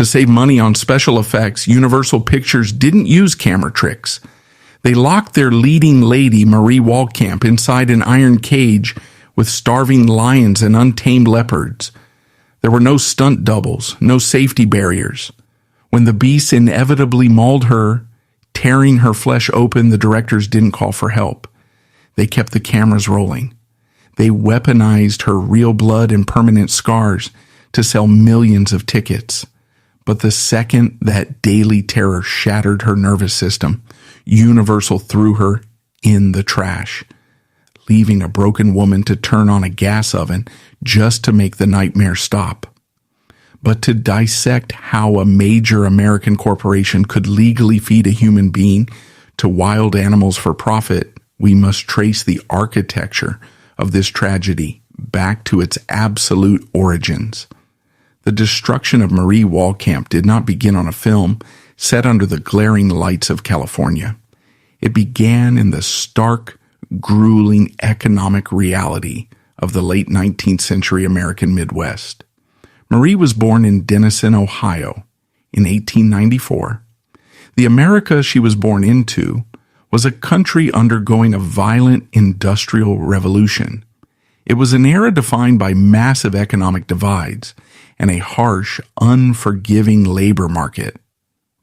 To save money on special effects, Universal Pictures didn't use camera tricks. They locked their leading lady, Marie Walcamp, inside an iron cage with starving lions and untamed leopards. There were no stunt doubles, no safety barriers. When the beasts inevitably mauled her, tearing her flesh open, the directors didn't call for help. They kept the cameras rolling. They weaponized her real blood and permanent scars to sell millions of tickets. But the second that daily terror shattered her nervous system, Universal threw her in the trash, leaving a broken woman to turn on a gas oven just to make the nightmare stop. But to dissect how a major American corporation could legally feed a human being to wild animals for profit, we must trace the architecture of this tragedy back to its absolute origins. The destruction of Marie Walcamp did not begin on a film set under the glaring lights of California. It began in the stark, grueling economic reality of the late 19th century American Midwest. Marie was born in Denison, Ohio, in 1894. The America she was born into was a country undergoing a violent industrial revolution. It was an era defined by massive economic divides and a harsh, unforgiving labor market.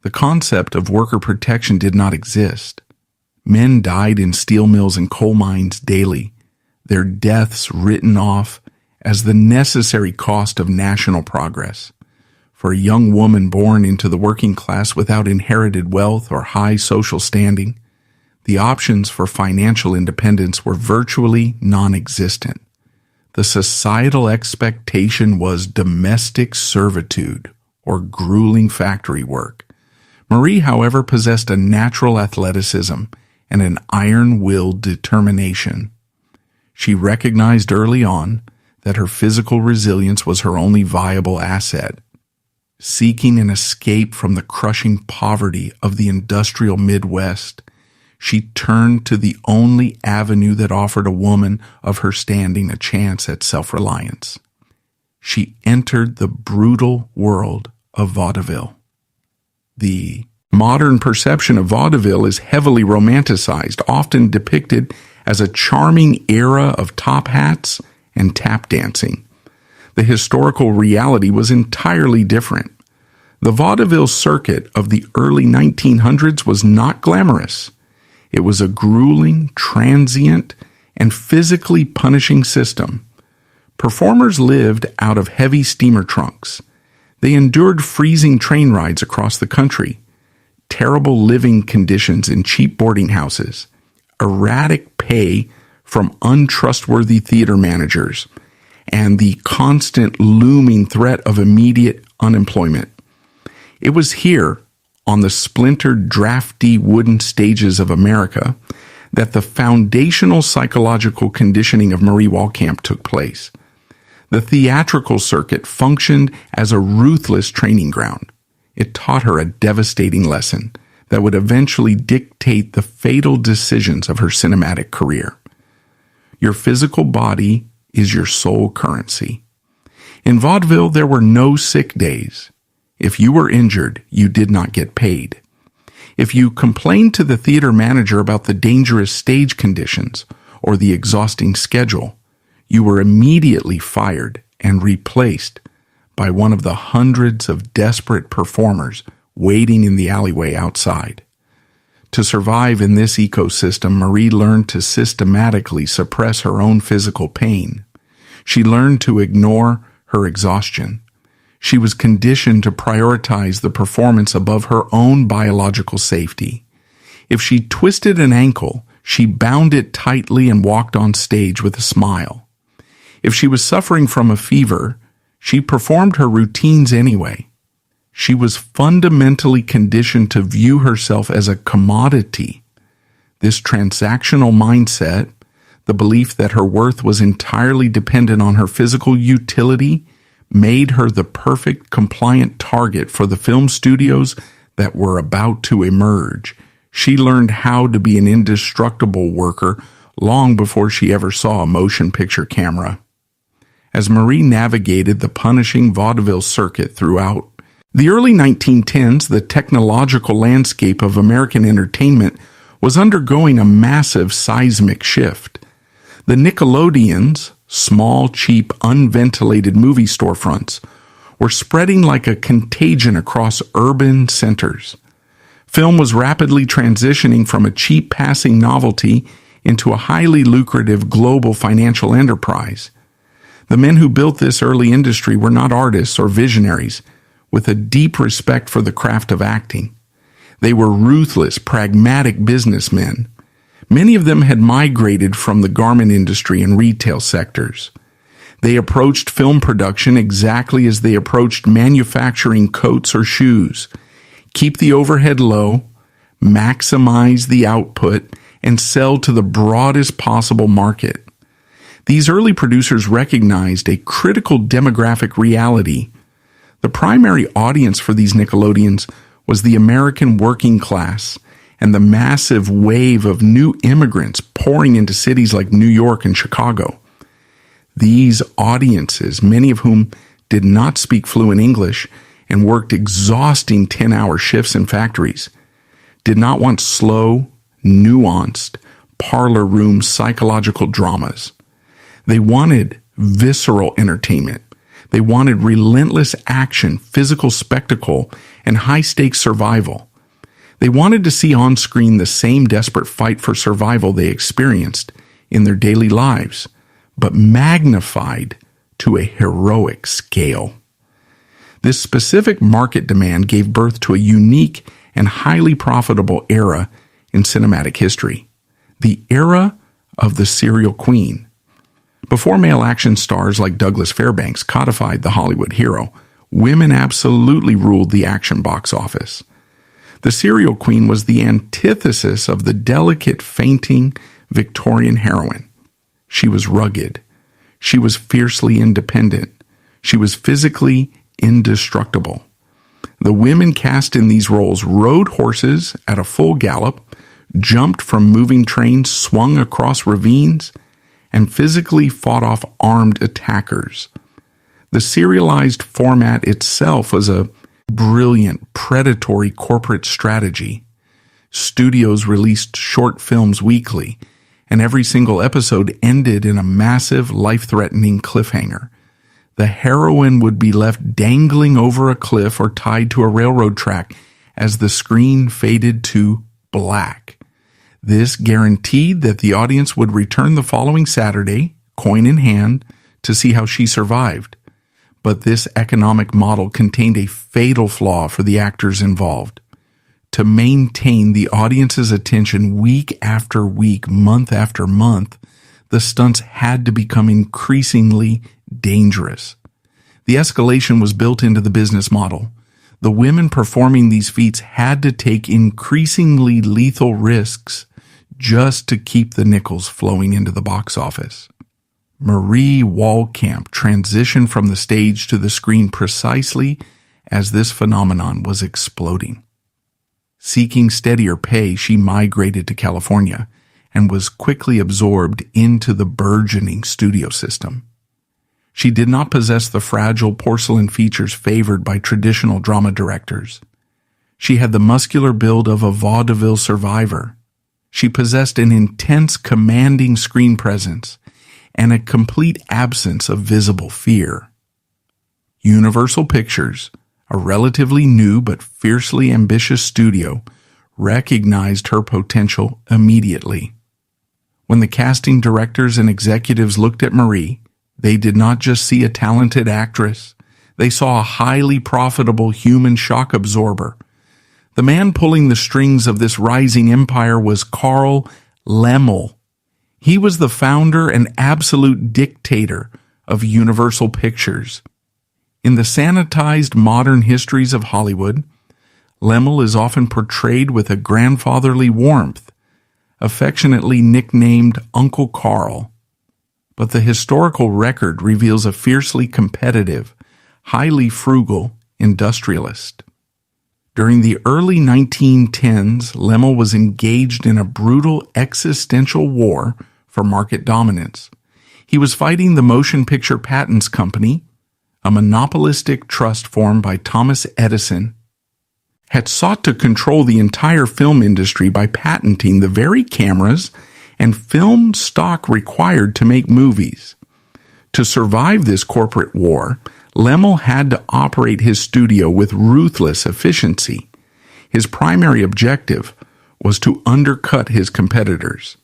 The concept of worker protection did not exist. Men died in steel mills and coal mines daily, their deaths written off as the necessary cost of national progress. For a young woman born into the working class without inherited wealth or high social standing, the options for financial independence were virtually non-existent. The societal expectation was domestic servitude or grueling factory work. Marie, however, possessed a natural athleticism and an iron-willed determination. She recognized early on that her physical resilience was her only viable asset. Seeking an escape from the crushing poverty of the industrial Midwest, she turned to the only avenue that offered a woman of her standing a chance at self-reliance. She entered the brutal world of vaudeville. The modern perception of vaudeville is heavily romanticized, often depicted as a charming era of top hats and tap dancing. The historical reality was entirely different. The vaudeville circuit of the early 1900s was not glamorous. It was a grueling, transient, and physically punishing system. Performers lived out of heavy steamer trunks. They endured freezing train rides across the country, terrible living conditions in cheap boarding houses, erratic pay from untrustworthy theater managers, and the constant looming threat of immediate unemployment. It was here, on the splintered, drafty wooden stages of America, that the foundational psychological conditioning of Marie Walcamp took place. The theatrical circuit functioned as a ruthless training ground. It taught her a devastating lesson that would eventually dictate the fatal decisions of her cinematic career. Your physical body is your sole currency. In vaudeville, there were no sick days. If you were injured, you did not get paid. If you complained to the theater manager about the dangerous stage conditions or the exhausting schedule, you were immediately fired and replaced by one of the hundreds of desperate performers waiting in the alleyway outside. To survive in this ecosystem, Marie learned to systematically suppress her own physical pain. She learned to ignore her exhaustion. She was conditioned to prioritize the performance above her own biological safety. If she twisted an ankle, she bound it tightly and walked on stage with a smile. If she was suffering from a fever, she performed her routines anyway. She was fundamentally conditioned to view herself as a commodity. This transactional mindset, the belief that her worth was entirely dependent on her physical utility, made her the perfect compliant target for the film studios that were about to emerge. She learned how to be an indestructible worker long before she ever saw a motion picture camera. As Marie navigated the punishing vaudeville circuit throughout The early 1910s, the technological landscape of American entertainment was undergoing a massive seismic shift. The Nickelodeons, small, cheap, unventilated movie storefronts, were spreading like a contagion across urban centers. Film was rapidly transitioning from a cheap passing novelty into a highly lucrative global financial enterprise. The men who built this early industry were not artists or visionaries with a deep respect for the craft of acting. They were ruthless, pragmatic businessmen. Many of them had migrated from the garment industry and retail sectors. They approached film production exactly as they approached manufacturing coats or shoes. Keep the overhead low, maximize the output, and sell to the broadest possible market. These early producers recognized a critical demographic reality. The primary audience for these Nickelodeons was the American working class and the massive wave of new immigrants pouring into cities like New York and Chicago. These audiences, many of whom did not speak fluent English and worked exhausting 10-hour shifts in factories, did not want slow, nuanced, parlor room psychological dramas. They wanted visceral entertainment. They wanted relentless action, physical spectacle, and high-stakes survival. They wanted to see on screen the same desperate fight for survival they experienced in their daily lives, but magnified to a heroic scale. This specific market demand gave birth to a unique and highly profitable era in cinematic history, the era of the serial queen. Before male action stars like Douglas Fairbanks codified the Hollywood hero, women absolutely ruled the action box office. The serial queen was the antithesis of the delicate, fainting Victorian heroine. She was rugged. She was fiercely independent. She was physically indestructible. The women cast in these roles rode horses at a full gallop, jumped from moving trains, swung across ravines, and physically fought off armed attackers. The serialized format itself was a brilliant, predatory corporate strategy. Studios released short films weekly, and every single episode ended in a massive, life-threatening cliffhanger. The heroine would be left dangling over a cliff or tied to a railroad track as the screen faded to black. This guaranteed that the audience would return the following Saturday, coin in hand, to see how she survived. But this economic model contained a fatal flaw for the actors involved. To maintain the audience's attention week after week, month after month, the stunts had to become increasingly dangerous. The escalation was built into the business model. The women performing these feats had to take increasingly lethal risks just to keep the nickels flowing into the box office. Marie Walcamp transitioned from the stage to the screen precisely as this phenomenon was exploding. Seeking steadier pay, she migrated to California and was quickly absorbed into the burgeoning studio system. She did not possess the fragile porcelain features favored by traditional drama directors. She had the muscular build of a vaudeville survivor. She possessed an intense, commanding screen presence and a complete absence of visible fear. Universal Pictures, a relatively new but fiercely ambitious studio, recognized her potential immediately. When the casting directors and executives looked at Marie, they did not just see a talented actress. They saw a highly profitable human shock absorber. The man pulling the strings of this rising empire was Carl Laemmle. He was the founder and absolute dictator of Universal Pictures. In the sanitized modern histories of Hollywood, Laemmle is often portrayed with a grandfatherly warmth, affectionately nicknamed Uncle Carl. But the historical record reveals a fiercely competitive, highly frugal industrialist. During the early 1910s, Laemmle was engaged in a brutal existential war for market dominance. He was fighting the Motion Picture Patents Company, a monopolistic trust formed by Thomas Edison, had sought to control the entire film industry by patenting the very cameras and film stock required to make movies. To survive this corporate war, Lemmel had to operate his studio with ruthless efficiency. His primary objective was to undercut his competitors.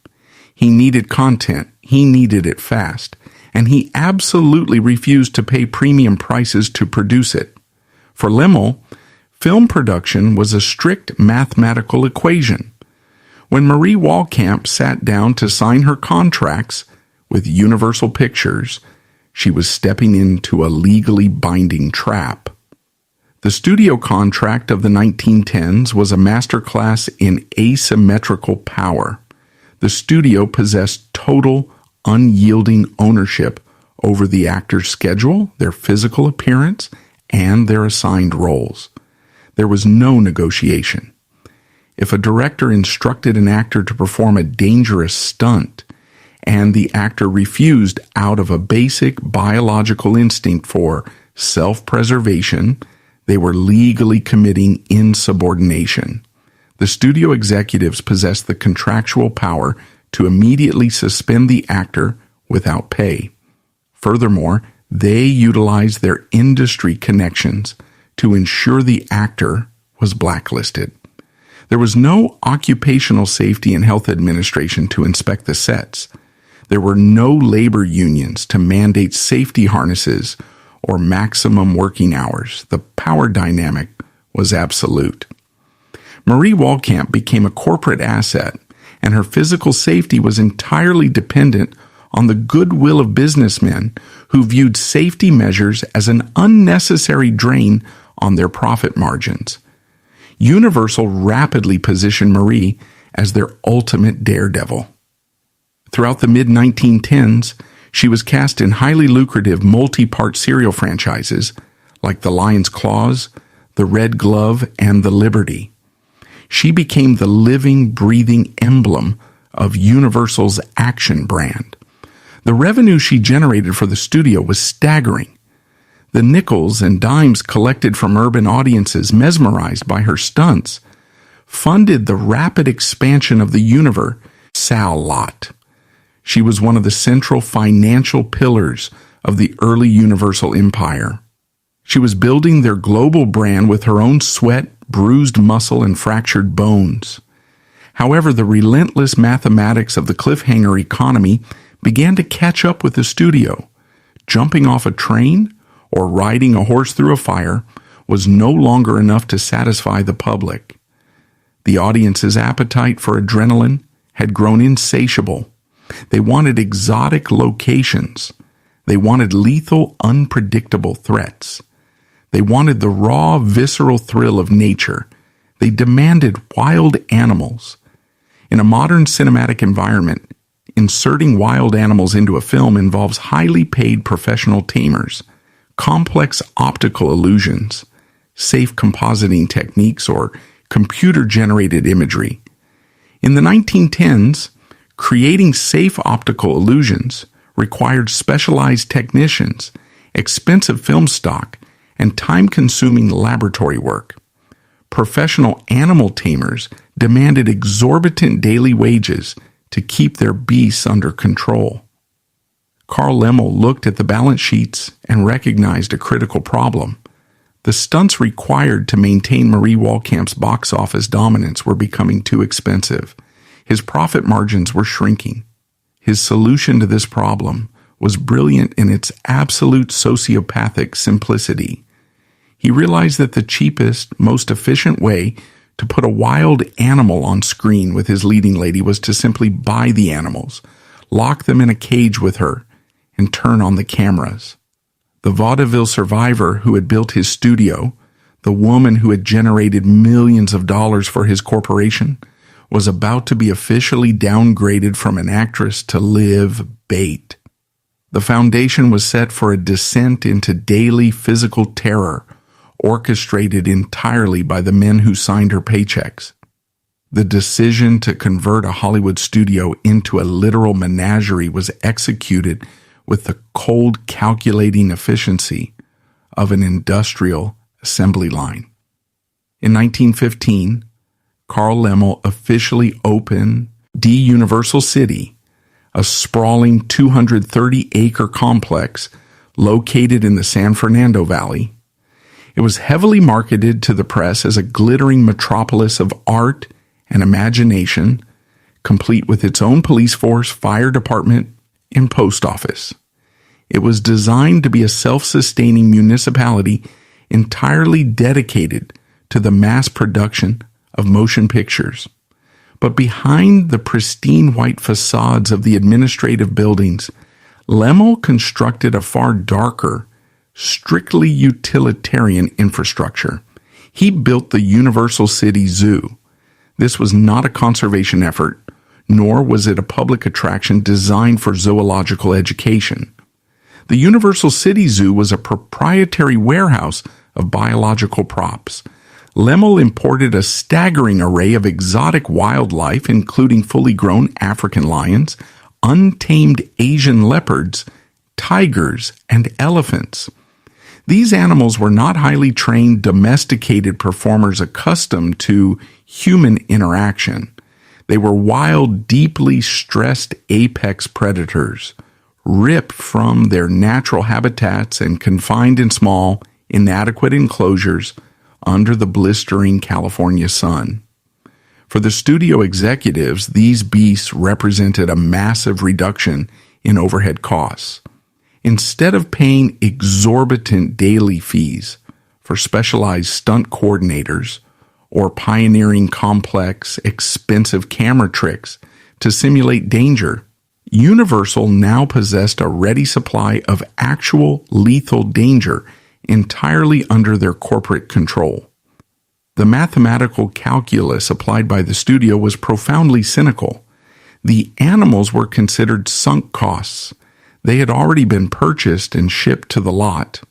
He needed content, he needed it fast, and he absolutely refused to pay premium prices to produce it. For Lemmel, film production was a strict mathematical equation. When Marie Walcamp sat down to sign her contracts with Universal Pictures, she was stepping into a legally binding trap. The studio contract of the 1910s was a masterclass in asymmetrical power. The studio possessed total, unyielding ownership over the actor's schedule, their physical appearance, and their assigned roles. There was no negotiation. If a director instructed an actor to perform a dangerous stunt, and the actor refused out of a basic biological instinct for self-preservation, they were legally committing insubordination. The studio executives possessed the contractual power to immediately suspend the actor without pay. Furthermore, they utilized their industry connections to ensure the actor was blacklisted. There was no occupational safety and health administration to inspect the sets. There were no labor unions to mandate safety harnesses or maximum working hours. The power dynamic was absolute. Marie Walcamp became a corporate asset, and her physical safety was entirely dependent on the goodwill of businessmen who viewed safety measures as an unnecessary drain on their profit margins. Universal rapidly positioned Marie as their ultimate daredevil. Throughout the mid-1910s, she was cast in highly lucrative multi-part serial franchises like The Lion's Claws, The Red Glove, and The Liberty. She became the living, breathing emblem of Universal's action brand. The revenue she generated for the studio was staggering. The nickels and dimes collected from urban audiences mesmerized by her stunts funded the rapid expansion of the universe. Sal Lot. She was one of the central financial pillars of the early Universal empire. She was building their global brand with her own sweat, bruised muscle, and fractured bones. However, the relentless mathematics of the cliffhanger economy began to catch up with the studio. Jumping off a train or riding a horse through a fire was no longer enough to satisfy the public. The audience's appetite for adrenaline had grown insatiable. They wanted exotic locations. They wanted lethal, unpredictable threats. They wanted the raw, visceral thrill of nature. They demanded wild animals. In a modern cinematic environment, inserting wild animals into a film involves highly paid professional tamers, complex optical illusions, safe compositing techniques, or computer-generated imagery. In the 1910s, creating safe optical illusions required specialized technicians, expensive film stock, and time-consuming laboratory work. Professional animal tamers demanded exorbitant daily wages to keep their beasts under control. Carl Lemmel looked at the balance sheets and recognized a critical problem. The stunts required to maintain Marie Walcamp's box office dominance were becoming too expensive. His profit margins were shrinking. His solution to this problem was brilliant in its absolute sociopathic simplicity. He realized that the cheapest, most efficient way to put a wild animal on screen with his leading lady was to simply buy the animals, lock them in a cage with her, and turn on the cameras. The vaudeville survivor who had built his studio, the woman who had generated millions of dollars for his corporation, was about to be officially downgraded from an actress to live bait. The foundation was set for a descent into daily physical terror, orchestrated entirely by the men who signed her paychecks. The decision to convert a Hollywood studio into a literal menagerie was executed with the cold, calculating efficiency of an industrial assembly line. In 1915, Carl Laemmle officially opened Die Universal City, a sprawling 230-acre complex located in the San Fernando Valley. It was heavily marketed to the press as a glittering metropolis of art and imagination, complete with its own police force, fire department, and post office. It was designed to be a self-sustaining municipality entirely dedicated to the mass production of motion pictures. But behind the pristine white facades of the administrative buildings, Laemmle constructed a far darker, strictly utilitarian infrastructure. He built the Universal City Zoo. This was not a conservation effort, nor was it a public attraction designed for zoological education. The Universal City Zoo was a proprietary warehouse of biological props. Laemmle imported a staggering array of exotic wildlife, including fully grown African lions, untamed Asian leopards, tigers, and elephants. These animals were not highly trained, domesticated performers accustomed to human interaction. They were wild, deeply stressed apex predators, ripped from their natural habitats and confined in small, inadequate enclosures under the blistering California sun. For the studio executives, these beasts represented a massive reduction in overhead costs. Instead of paying exorbitant daily fees for specialized stunt coordinators or pioneering complex, expensive camera tricks to simulate danger, Universal now possessed a ready supply of actual lethal danger entirely under their corporate control. The mathematical calculus applied by the studio was profoundly cynical. The animals were considered sunk costs. They had already been purchased and shipped to the lot.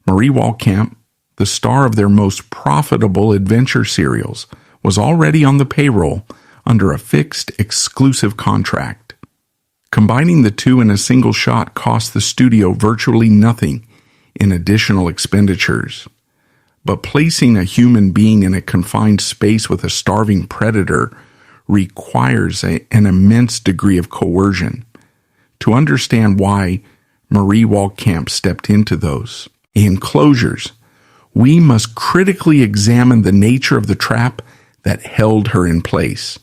Marie Walcamp, the star of their most profitable adventure serials, was already on the payroll under a fixed, exclusive contract. Combining the two in a single shot cost the studio virtually nothing in additional expenditures. But placing a human being in a confined space with a starving predator requires an immense degree of coercion. To understand why Marie Walcamp stepped into those enclosures, we must critically examine the nature of the trap that held her in place.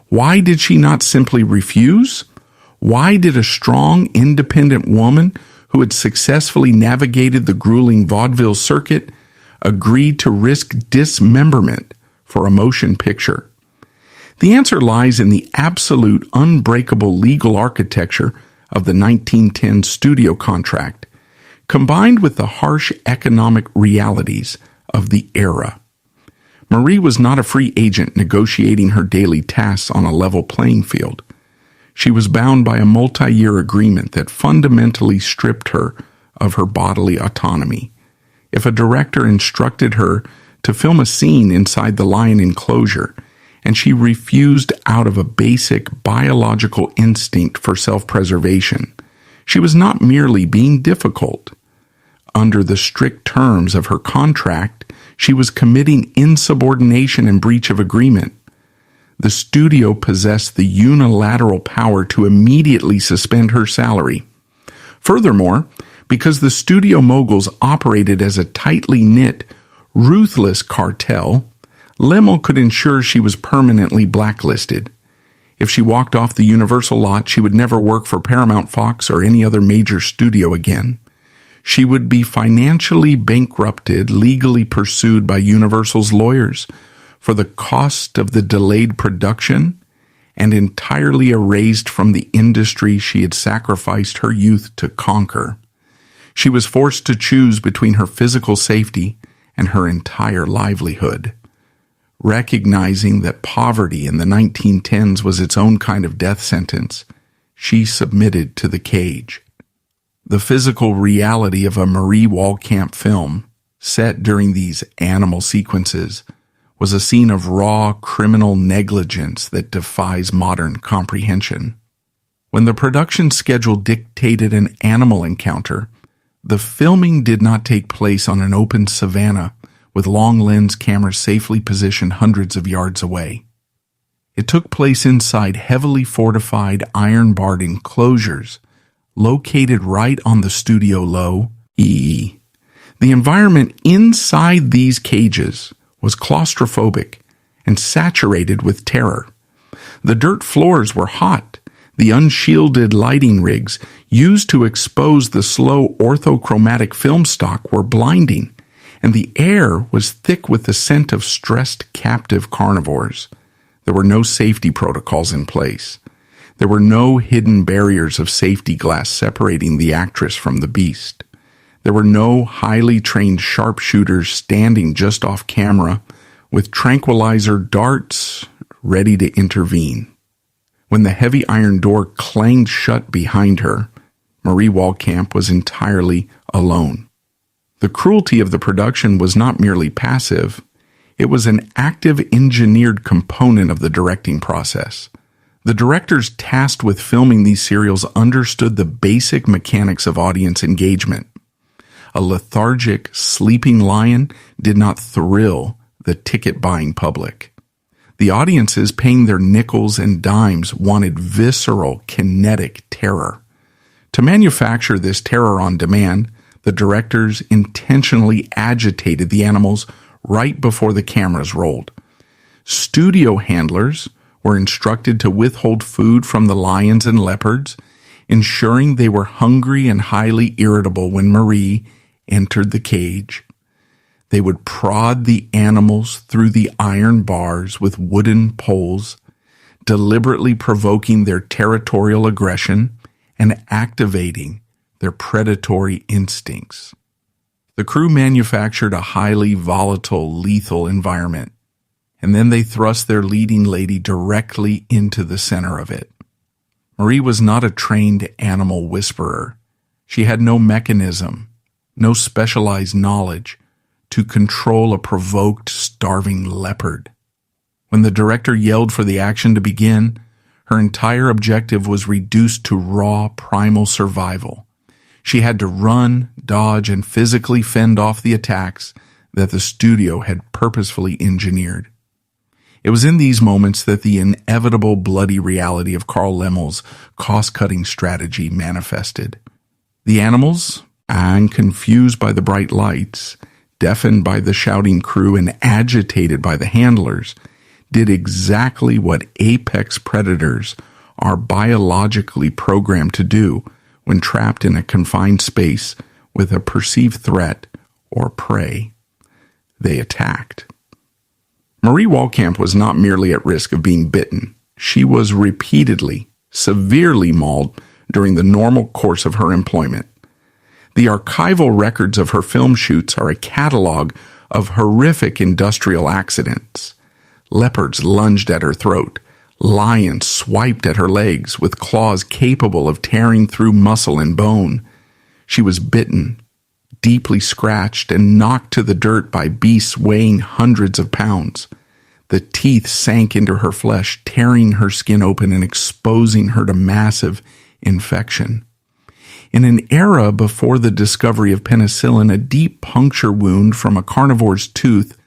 Why did she not simply refuse? Why did a strong, independent woman who had successfully navigated the grueling vaudeville circuit agree to risk dismemberment for a motion picture? The answer lies in the absolute, unbreakable legal architecture of the 1910 studio contract, combined with the harsh economic realities of the era. Marie was not a free agent negotiating her daily tasks on a level playing field. She was bound by a multi-year agreement that fundamentally stripped her of her bodily autonomy. If a director instructed her to film a scene inside the lion enclosure, and she refused out of a basic biological instinct for self-preservation, she was not merely being difficult. Under the strict terms of her contract, she was committing insubordination and breach of agreement. The studio possessed the unilateral power to immediately suspend her salary. Furthermore, because the studio moguls operated as a tightly knit, ruthless cartel, Laemmle could ensure she was permanently blacklisted. If she walked off the Universal lot, she would never work for Paramount, Fox, or any other major studio again. She would be financially bankrupted, legally pursued by Universal's lawyers for the cost of the delayed production, and entirely erased from the industry she had sacrificed her youth to conquer. She was forced to choose between her physical safety and her entire livelihood. Recognizing that poverty in the 1910s was its own kind of death sentence, she submitted to the cage. The physical reality of a Marie Walcamp film, set during these animal sequences, was a scene of raw criminal negligence that defies modern comprehension. When the production schedule dictated an animal encounter, The filming did not take place on an open savanna with long lens cameras safely positioned hundreds of yards away. It took place inside heavily fortified iron-barred enclosures located right on the studio low, E. The environment inside these cages was claustrophobic and saturated with terror. The dirt floors were hot. The unshielded lighting rigs used to expose the slow orthochromatic film stock were blinding, and the air was thick with the scent of stressed captive carnivores. There were no safety protocols in place. There were no hidden barriers of safety glass separating the actress from the beast. There were no highly trained sharpshooters standing just off camera with tranquilizer darts ready to intervene. When the heavy iron door clanged shut behind her, Marie Walcamp was entirely alone. The cruelty of the production was not merely passive. It was an active engineered component of the directing process. The directors tasked with filming these serials understood the basic mechanics of audience engagement. A lethargic, sleeping lion did not thrill the ticket-buying public. The audiences paying their nickels and dimes wanted visceral, kinetic terror. To manufacture this terror on demand, the directors intentionally agitated the animals right before the cameras rolled. Studio handlers were instructed to withhold food from the lions and leopards, ensuring they were hungry and highly irritable when Marie entered the cage. They would prod the animals through the iron bars with wooden poles, deliberately provoking their territorial aggression and activating their predatory instincts. The crew manufactured a highly volatile, lethal environment, and then they thrust their leading lady directly into the center of it. Marie was not a trained animal whisperer. She had no mechanism, no specialized knowledge to control a provoked, starving leopard. When the director yelled for the action to begin, her entire objective was reduced to raw, primal survival. She had to run, dodge, and physically fend off the attacks that the studio had purposefully engineered. It was in these moments that the inevitable bloody reality of Carl Lemmel's cost-cutting strategy manifested. The animals, and confused by the bright lights, deafened by the shouting crew, and agitated by the handlers, did exactly what apex predators are biologically programmed to do when trapped in a confined space with a perceived threat or prey. They attacked. Marie Walcamp was not merely at risk of being bitten. She was repeatedly, severely mauled during the normal course of her employment. The archival records of her film shoots are a catalog of horrific industrial accidents. Leopards lunged at her throat. Lions swiped at her legs with claws capable of tearing through muscle and bone. She was bitten, deeply scratched, and knocked to the dirt by beasts weighing hundreds of pounds. The teeth sank into her flesh, tearing her skin open and exposing her to massive infection. In an era before the discovery of penicillin, a deep puncture wound from a carnivore's tooth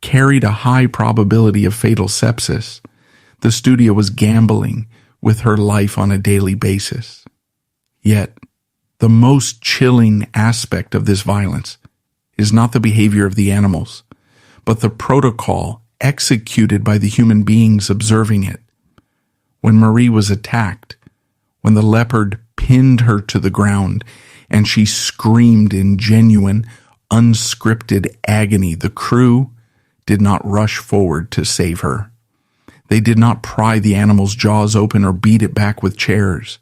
carried a high probability of fatal sepsis. The studio was gambling with her life on a daily basis. Yet, the most chilling aspect of this violence is not the behavior of the animals, but the protocol executed by the human beings observing it. When Marie was attacked, when the leopard pinned her to the ground and she screamed in genuine, unscripted agony, the crew did not rush forward to save her. They did not pry the animal's jaws open or beat it back with chairs.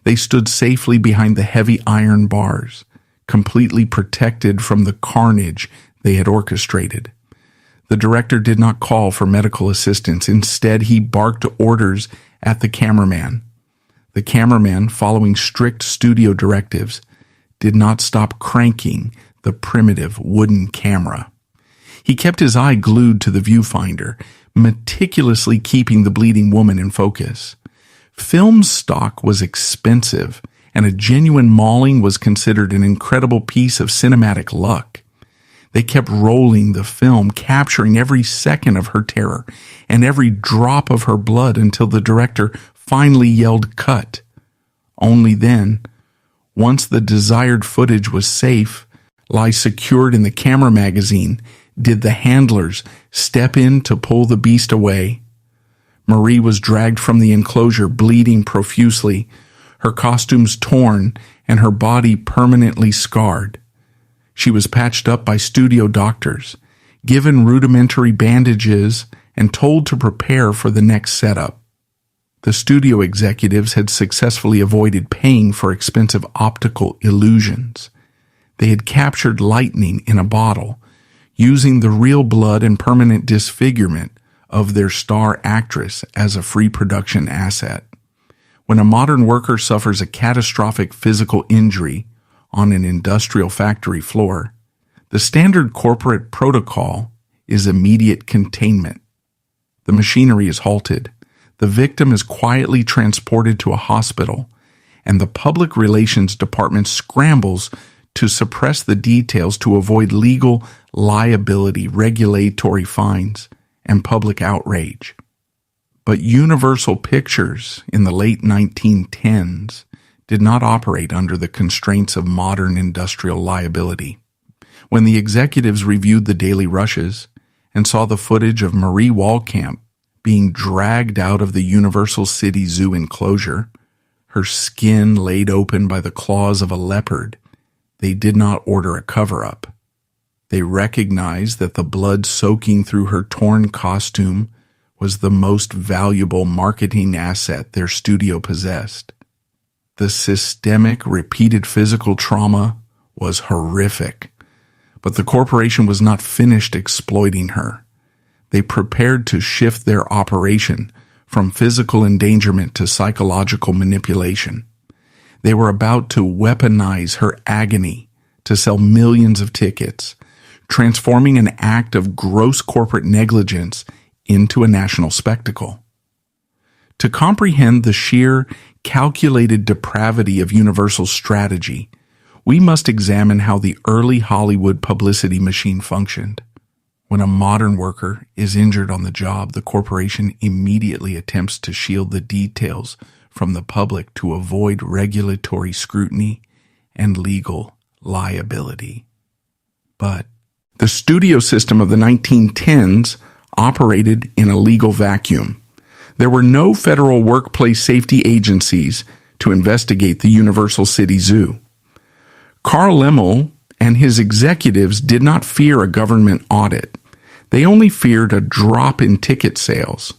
They stood safely behind the heavy iron bars, completely protected from the carnage they had orchestrated. The director did not call for medical assistance. Instead, he barked orders at the cameraman. The cameraman, following strict studio directives, did not stop cranking the primitive wooden camera. He kept his eye glued to the viewfinder, meticulously keeping the bleeding woman in focus. Film stock was expensive, and a genuine mauling was considered an incredible piece of cinematic luck. They kept rolling the film, capturing every second of her terror and every drop of her blood until the director finally yelled cut. Only then, once the desired footage was safe, lie secured in the camera magazine, did the handlers step in to pull the beast away. Marie was dragged from the enclosure, bleeding profusely, her costumes torn and her body permanently scarred. She was patched up by studio doctors, given rudimentary bandages, and told to prepare for the next setup. The studio executives had successfully avoided paying for expensive optical illusions. They had captured lightning in a bottle, using the real blood and permanent disfigurement of their star actress as a free production asset. When a modern worker suffers a catastrophic physical injury on an industrial factory floor, the standard corporate protocol is immediate containment. The machinery is halted, the victim is quietly transported to a hospital, and the public relations department scrambles to suppress the details to avoid legal liability, regulatory fines, and public outrage. But Universal Pictures in the late 1910s did not operate under the constraints of modern industrial liability. When the executives reviewed the daily rushes and saw the footage of Marie Walcamp being dragged out of the Universal City Zoo enclosure, her skin laid open by the claws of a leopard, they did not order a cover-up. They recognized that the blood soaking through her torn costume was the most valuable marketing asset their studio possessed. The systemic, repeated physical trauma was horrific, but the corporation was not finished exploiting her. They prepared to shift their operation from physical endangerment to psychological manipulation. They were about to weaponize her agony to sell millions of tickets, transforming an act of gross corporate negligence into a national spectacle. To comprehend the sheer, calculated depravity of Universal's strategy, we must examine how the early Hollywood publicity machine functioned. When a modern worker is injured on the job, the corporation immediately attempts to shield the details from the public to avoid regulatory scrutiny and legal liability. But the studio system of the 1910s operated in a legal vacuum. There were no federal workplace safety agencies to investigate the Universal City Zoo. Carl Laemmle and his executives did not fear a government audit. They only feared a drop in ticket sales.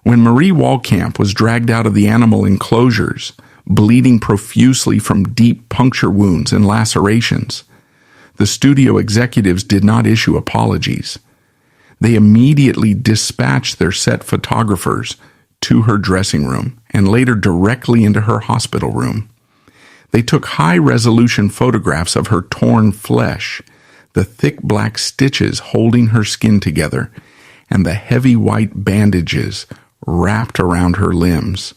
When Marie Walcamp was dragged out of the animal enclosures, bleeding profusely from deep puncture wounds and lacerations, the studio executives did not issue apologies. They immediately dispatched their set photographers to her dressing room and later directly into her hospital room. They took high-resolution photographs of her torn flesh, the thick black stitches holding her skin together, and the heavy white bandages wrapped around her limbs.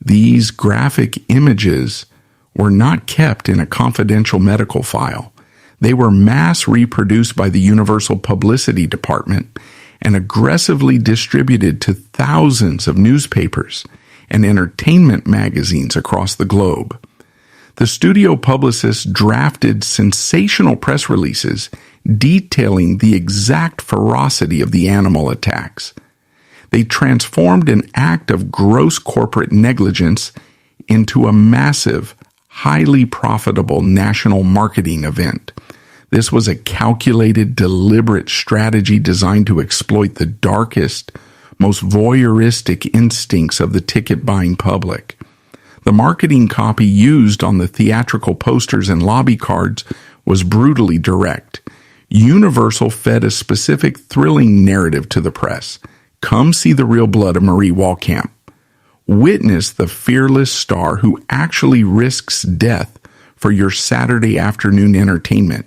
These graphic images were not kept in a confidential medical file. They were mass reproduced by the Universal Publicity Department and aggressively distributed to thousands of newspapers and entertainment magazines across the globe. The studio publicists drafted sensational press releases detailing the exact ferocity of the animal attacks. They transformed an act of gross corporate negligence into a massive, highly profitable national marketing event. This was a calculated, deliberate strategy designed to exploit the darkest, most voyeuristic instincts of the ticket-buying public. The marketing copy used on the theatrical posters and lobby cards was brutally direct. Universal fed a specific thrilling narrative to the press. Come see the real blood of Marie Walcamp. Witness the fearless star who actually risks death for your Saturday afternoon entertainment.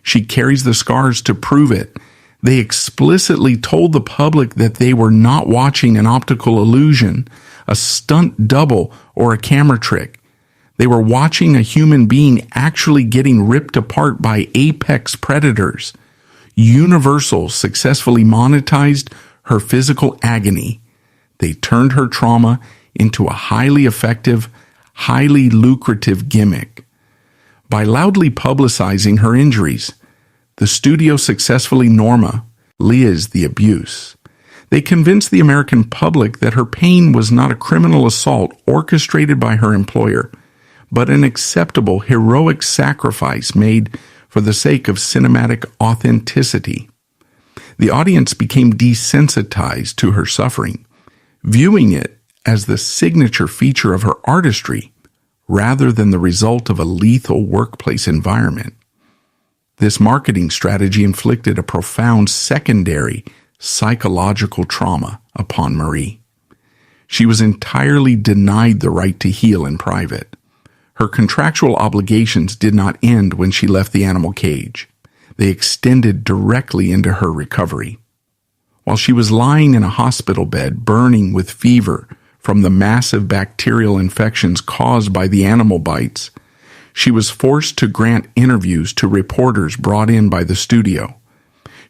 She carries the scars to prove it. They explicitly told the public that they were not watching an optical illusion, a stunt double, or a camera trick. They were watching a human being actually getting ripped apart by apex predators. Universal successfully monetized her physical agony. They turned her trauma into a highly effective, highly lucrative gimmick. By loudly publicizing her injuries, the studio successfully normalized the abuse. They convinced the American public that her pain was not a criminal assault orchestrated by her employer, but an acceptable, heroic sacrifice made for the sake of cinematic authenticity. The audience became desensitized to her suffering, viewing it as the signature feature of her artistry rather than the result of a lethal workplace environment. This marketing strategy inflicted a profound secondary psychological trauma upon Marie. She was entirely denied the right to heal in private. Her contractual obligations did not end when she left the animal cage. They extended directly into her recovery. While she was lying in a hospital bed, burning with fever from the massive bacterial infections caused by the animal bites, she was forced to grant interviews to reporters brought in by the studio.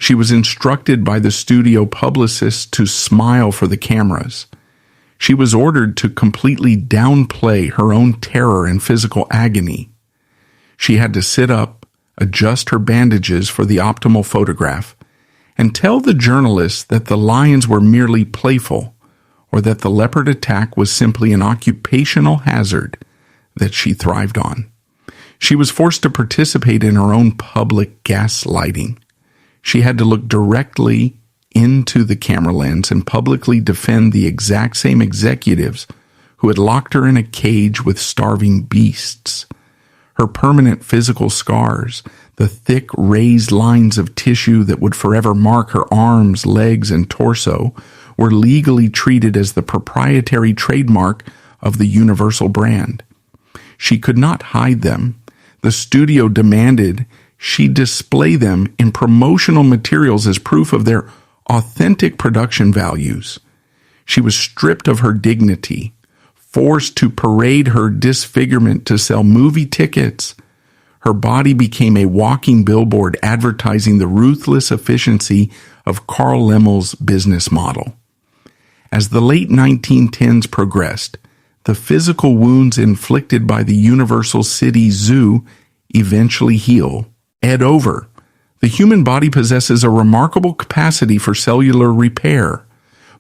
She was instructed by the studio publicists to smile for the cameras. She was ordered to completely downplay her own terror and physical agony. She had to sit up, adjust her bandages for the optimal photograph, and tell the journalists that the lions were merely playful, or that the leopard attack was simply an occupational hazard that she thrived on. She was forced to participate in her own public gaslighting. She had to look directly into the camera lens and publicly defend the exact same executives who had locked her in a cage with starving beasts. Her permanent physical scars, the thick raised lines of tissue that would forever mark her arms, legs, and torso, were legally treated as the proprietary trademark of the Universal brand. She could not hide them. The studio demanded she display them in promotional materials as proof of their authentic production values. She was stripped of her dignity, forced to parade her disfigurement to sell movie tickets. Her body became a walking billboard advertising the ruthless efficiency of Carl Laemmle's business model. As the late 1910s progressed, the physical wounds inflicted by the Universal City Zoo eventually heal. Over. The human body possesses a remarkable capacity for cellular repair.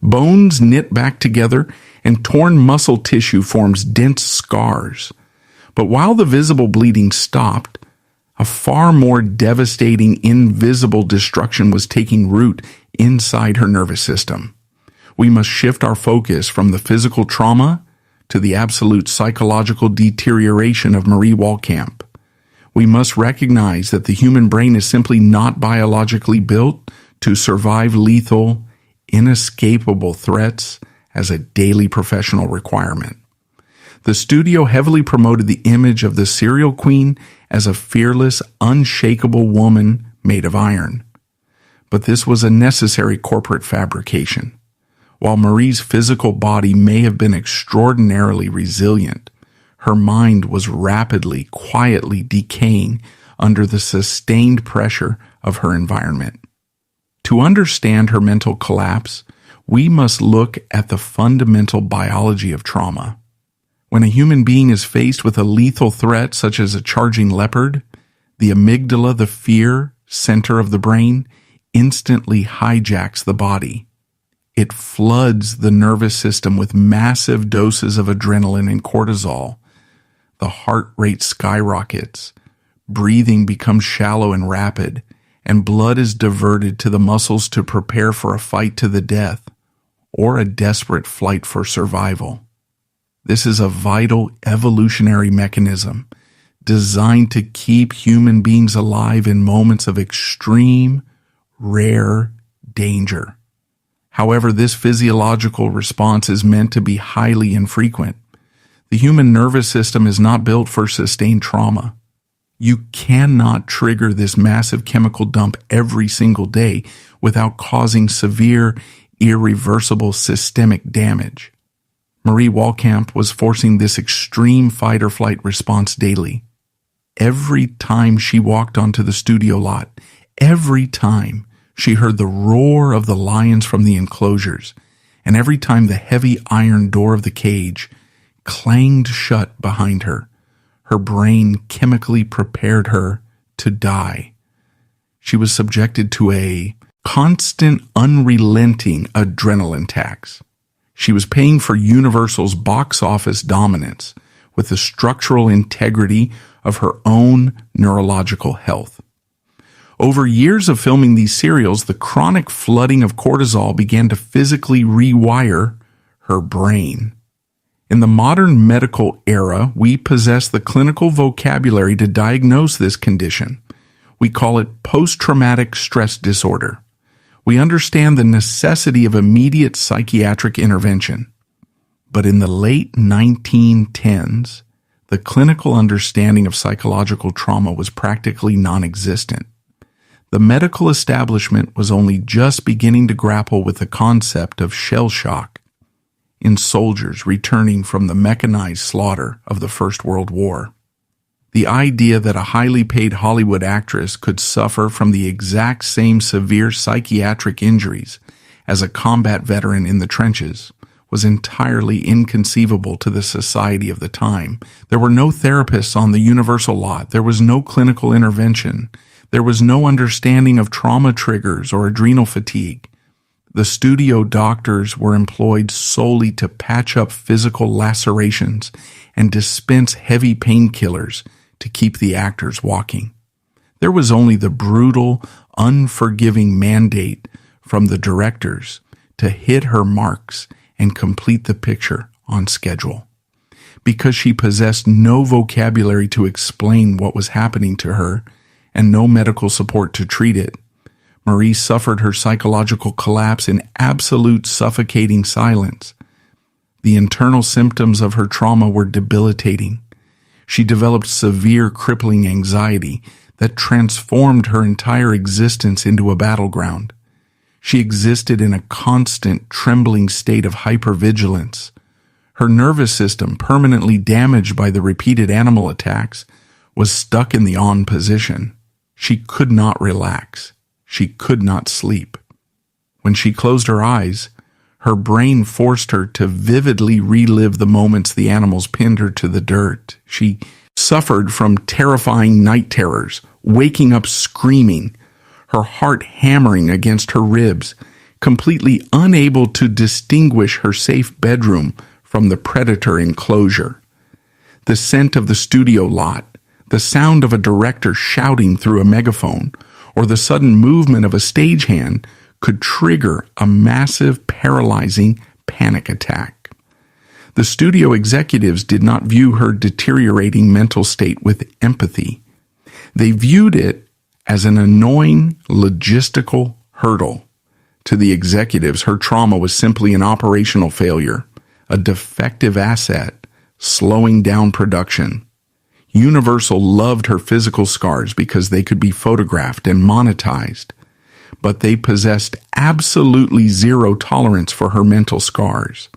Bones knit back together and torn muscle tissue forms dense scars. But while the visible bleeding stopped, a far more devastating invisible destruction was taking root inside her nervous system. We must shift our focus from the physical trauma to the absolute psychological deterioration of Marie Walcamp. We must recognize that the human brain is simply not biologically built to survive lethal, inescapable threats as a daily professional requirement. The studio heavily promoted the image of the serial queen as a fearless, unshakable woman made of iron. But this was a necessary corporate fabrication. While Marie's physical body may have been extraordinarily resilient, her mind was rapidly, quietly decaying under the sustained pressure of her environment. To understand her mental collapse, we must look at the fundamental biology of trauma. When a human being is faced with a lethal threat such as a charging leopard, the amygdala, the fear center of the brain, instantly hijacks the body. It floods the nervous system with massive doses of adrenaline and cortisol. The heart rate skyrockets, breathing becomes shallow and rapid, and blood is diverted to the muscles to prepare for a fight to the death or a desperate flight for survival. This is a vital evolutionary mechanism designed to keep human beings alive in moments of extreme, rare danger. However, this physiological response is meant to be highly infrequent. The human nervous system is not built for sustained trauma. You cannot trigger this massive chemical dump every single day without causing severe, irreversible systemic damage. Marie Walcamp was forcing this extreme fight-or-flight response daily. Every time she walked onto the studio lot, every time she heard the roar of the lions from the enclosures, and every time the heavy iron door of the cage clanged shut behind her, her brain chemically prepared her to die. She was subjected to a constant, unrelenting adrenaline tax. She was paying for Universal's box office dominance with the structural integrity of her own neurological health. Over years of filming these serials, the chronic flooding of cortisol began to physically rewire her brain. In the modern medical era, we possess the clinical vocabulary to diagnose this condition. We call it post-traumatic stress disorder. We understand the necessity of immediate psychiatric intervention. But in the late 1910s, the clinical understanding of psychological trauma was practically non-existent. The medical establishment was only just beginning to grapple with the concept of shell shock in soldiers returning from the mechanized slaughter of the First World War. The idea that a highly paid Hollywood actress could suffer from the exact same severe psychiatric injuries as a combat veteran in the trenches was entirely inconceivable to the society of the time. There were no therapists on the Universal lot. There was no clinical intervention. There was no understanding of trauma triggers or adrenal fatigue. The studio doctors were employed solely to patch up physical lacerations and dispense heavy painkillers to keep the actors walking. There was only the brutal, unforgiving mandate from the directors to hit her marks and complete the picture on schedule. Because she possessed no vocabulary to explain what was happening to her and no medical support to treat it, Marie suffered her psychological collapse in absolute suffocating silence. The internal symptoms of her trauma were debilitating. She developed severe crippling anxiety that transformed her entire existence into a battleground. She existed in a constant, trembling state of hypervigilance. Her nervous system, permanently damaged by the repeated animal attacks, was stuck in the on position. She could not relax. She could not sleep. When she closed her eyes, her brain forced her to vividly relive the moments the animals pinned her to the dirt. She suffered from terrifying night terrors, waking up screaming, her heart hammering against her ribs, completely unable to distinguish her safe bedroom from the predator enclosure. The scent of the studio lot, the sound of a director shouting through a megaphone, or the sudden movement of a stagehand could trigger a massive, paralyzing panic attack. The studio executives did not view her deteriorating mental state with empathy. They viewed it as an annoying logistical hurdle. To the executives, her trauma was simply an operational failure, a defective asset, slowing down production. Universal loved her physical scars because they could be photographed and monetized, but they possessed absolutely zero tolerance for her mental scars.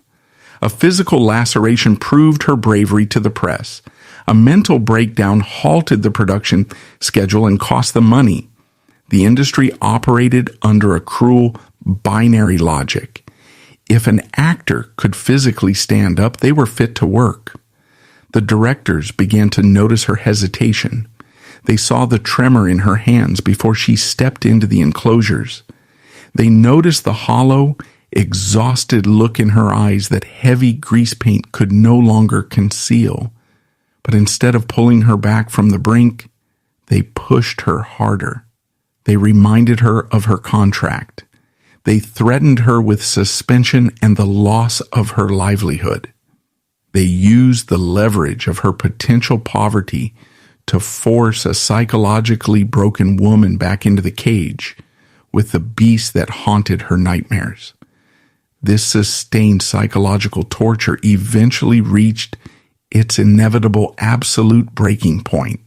A physical laceration proved her bravery to the press. A mental breakdown halted the production schedule and cost them money. The industry operated under a cruel binary logic. If an actor could physically stand up, they were fit to work. The directors began to notice her hesitation. They saw the tremor in her hands before she stepped into the enclosures. They noticed the hollow, exhausted look in her eyes that heavy grease paint could no longer conceal. But instead of pulling her back from the brink, they pushed her harder. They reminded her of her contract. They threatened her with suspension and the loss of her livelihood. They used the leverage of her potential poverty to force a psychologically broken woman back into the cage with the beast that haunted her nightmares. This sustained psychological torture eventually reached its inevitable absolute breaking point.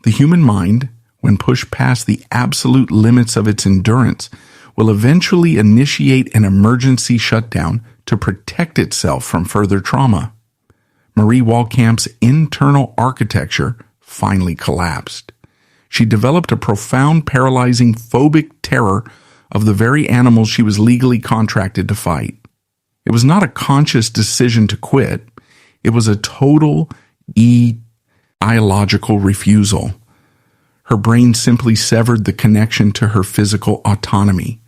The human mind, when pushed past the absolute limits of its endurance, will eventually initiate an emergency shutdown to protect itself from further trauma. Marie Walcamp's internal architecture finally collapsed. She developed a profound, paralyzing, phobic terror of the very animals she was legally contracted to fight. It was not a conscious decision to quit. It was a total ideological refusal. Her brain simply severed the connection to her physical autonomy.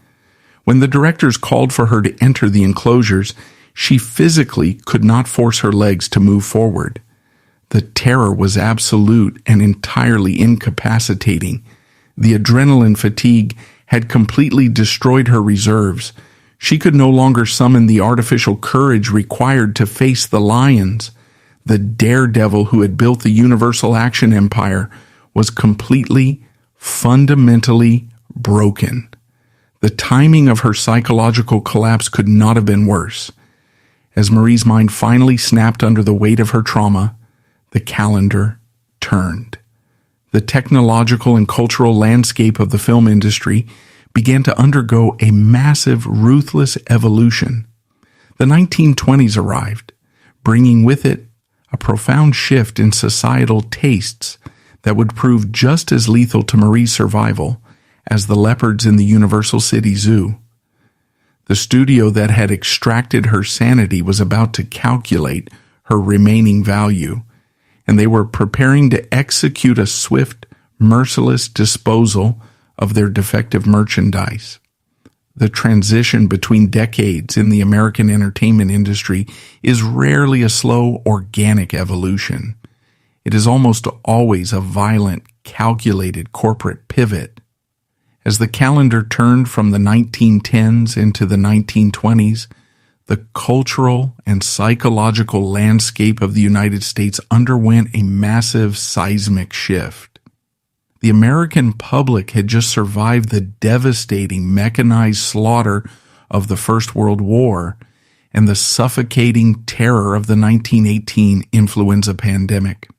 When the directors called for her to enter the enclosures, she physically could not force her legs to move forward. The terror was absolute and entirely incapacitating. The adrenaline fatigue had completely destroyed her reserves. She could no longer summon the artificial courage required to face the lions. The daredevil who had built the Universal Action Empire was completely, fundamentally broken. The timing of her psychological collapse could not have been worse. As Marie's mind finally snapped under the weight of her trauma, the calendar turned. The technological and cultural landscape of the film industry began to undergo a massive, ruthless evolution. The 1920s arrived, bringing with it a profound shift in societal tastes that would prove just as lethal to Marie's survival as the leopards in the Universal City Zoo. The studio that had extracted her sanity was about to calculate her remaining value, and they were preparing to execute a swift, merciless disposal of their defective merchandise. The transition between decades in the American entertainment industry is rarely a slow, organic evolution. It is almost always a violent, calculated corporate pivot. As the calendar turned from the 1910s into the 1920s, the cultural and psychological landscape of the United States underwent a massive seismic shift. The American public had just survived the devastating mechanized slaughter of the First World War and the suffocating terror of the 1918 influenza pandemic.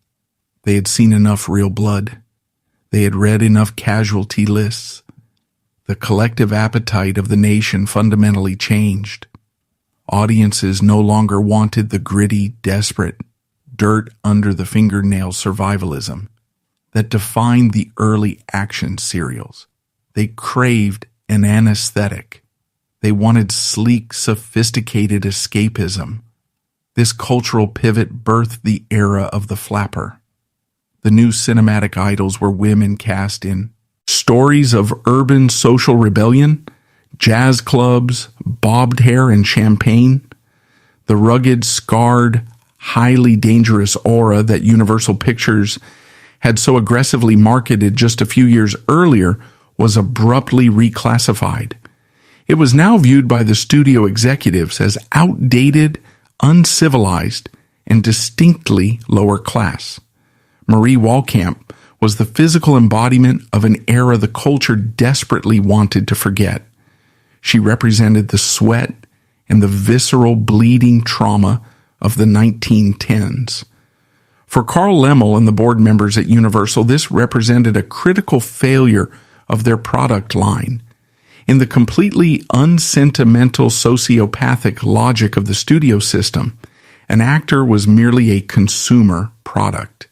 They had seen enough real blood. They had read enough casualty lists. The collective appetite of the nation fundamentally changed. Audiences no longer wanted the gritty, desperate, dirt under the fingernail survivalism that defined the early action serials. They craved an anesthetic. They wanted sleek, sophisticated escapism. This cultural pivot birthed the era of the flapper. The new cinematic idols were women cast in stories of urban social rebellion, jazz clubs, bobbed hair and champagne. The rugged, scarred, highly dangerous aura that Universal Pictures had so aggressively marketed just a few years earlier was abruptly reclassified. It was now viewed by the studio executives as outdated, uncivilized, and distinctly lower class. Marie Walcamp was the physical embodiment of an era the culture desperately wanted to forget. She represented the sweat and the visceral bleeding trauma of the 1910s. For Carl Laemmle and the board members at Universal, this represented a critical failure of their product line. In the completely unsentimental sociopathic logic of the studio system, an actor was merely a consumer product.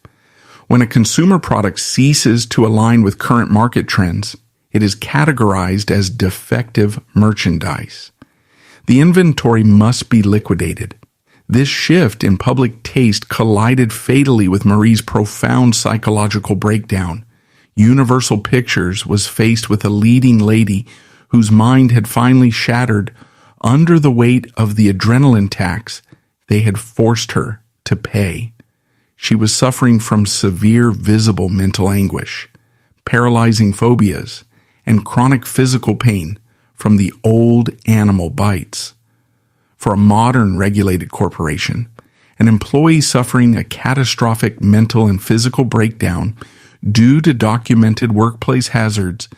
When a consumer product ceases to align with current market trends, it is categorized as defective merchandise. The inventory must be liquidated. This shift in public taste collided fatally with Marie's profound psychological breakdown. Universal Pictures was faced with a leading lady whose mind had finally shattered under the weight of the adrenaline tax they had forced her to pay. She was suffering from severe visible mental anguish, paralyzing phobias, and chronic physical pain from the old animal bites. For a modern regulated corporation, an employee suffering a catastrophic mental and physical breakdown due to documented workplace hazards